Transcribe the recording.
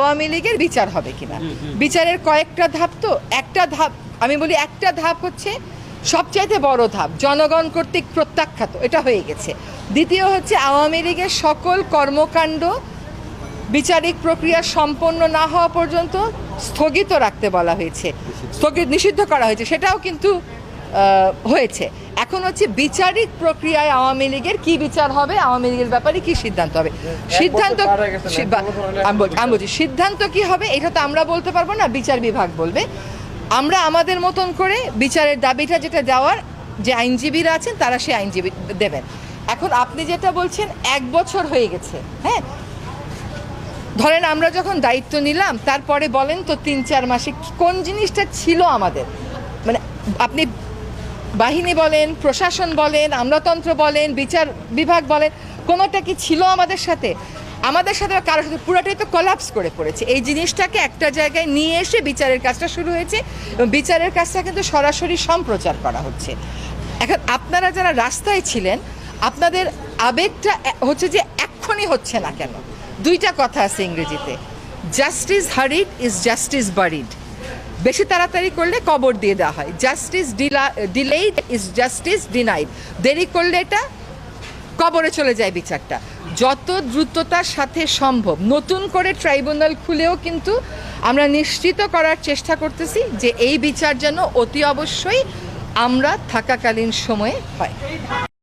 আওয়ামী লীগের বিচার হবে কিনা। বিচারের কয়েকটা ধাপ, তো একটা ধাপ আমি বলি, একটা ধাপ হচ্ছে সবচাইতে বড় ধাপ, জনগণ কর্তৃক প্রত্যাখ্যাত, এটা হয়ে গেছে। দ্বিতীয় হচ্ছে আওয়ামী লীগের সকল কর্মকাণ্ড বিচারিক প্রক্রিয়া সম্পন্ন না হওয়া পর্যন্ত স্থগিত রাখতে বলা হয়েছে, নিষিদ্ধ করা হয়েছে, সেটাও কিন্তু হয়েছে। এখন হচ্ছে বিচারিক প্রক্রিয়ায় আওয়ামী লীগের কি বিচার হবে, আওয়ামী লীগের ব্যাপারে কি সিদ্ধান্ত হবে। আমি বলছি সিদ্ধান্ত কি হবে এটা তো আমরা বলতে পারবো না, বিচার বিভাগ বলবে। আমরা আমাদের মতন করে বিচারের দাবিটা যেটা দেওয়ার, যে আইনজীবীরা আছেন তারা সেই আইনজীবী দেবেন। এখন আপনি যেটা বলছেন 1 বছর হয়ে গেছে, হ্যাঁ, ধরেন আমরা যখন দায়িত্ব নিলাম তারপরে বলেন তো 3-4 মাসে কোন জিনিসটা ছিল আমাদের, মানে আপনি বাহিনী বলেন, প্রশাসন বলেন, আমলাতন্ত্র বলেন, বিচার বিভাগ বলেন, কোনোটা কি ছিল আমাদের সাথে কারোর সাথে? পুরোটাই তো কলাপস করে পড়েছে। এই জিনিসটাকে একটা জায়গায় নিয়ে এসে বিচারের কাজটা শুরু হয়েছে এবং বিচারের কাজটা কিন্তু সরাসরি সম্প্রচার করা হচ্ছে। এখন আপনারা যারা রাস্তায় ছিলেন, আপনাদের আবেগটা হচ্ছে যে এক্ষুনি হচ্ছে না কেন। দুইটা কথা আছে ইংরেজিতে, জাস্টিস হারিড ইজ জাস্টিস বারিড। বেশি তাড়াতাড়ি করলে কবর দিয়ে দেওয়া হয়, justice delayed is justice denied. দেরি করলে এটা কবরে চলে যায় বিচারটা। যত দ্রুততার সাথে সম্ভব নতুন করে ট্রাইব্যুনাল খুলেও কিন্তু আমরা নিশ্চিত করার চেষ্টা করতেছি যে এই বিচার যেন অতি অবশ্যই আমরা থাকাকালীন সময়ে হয়।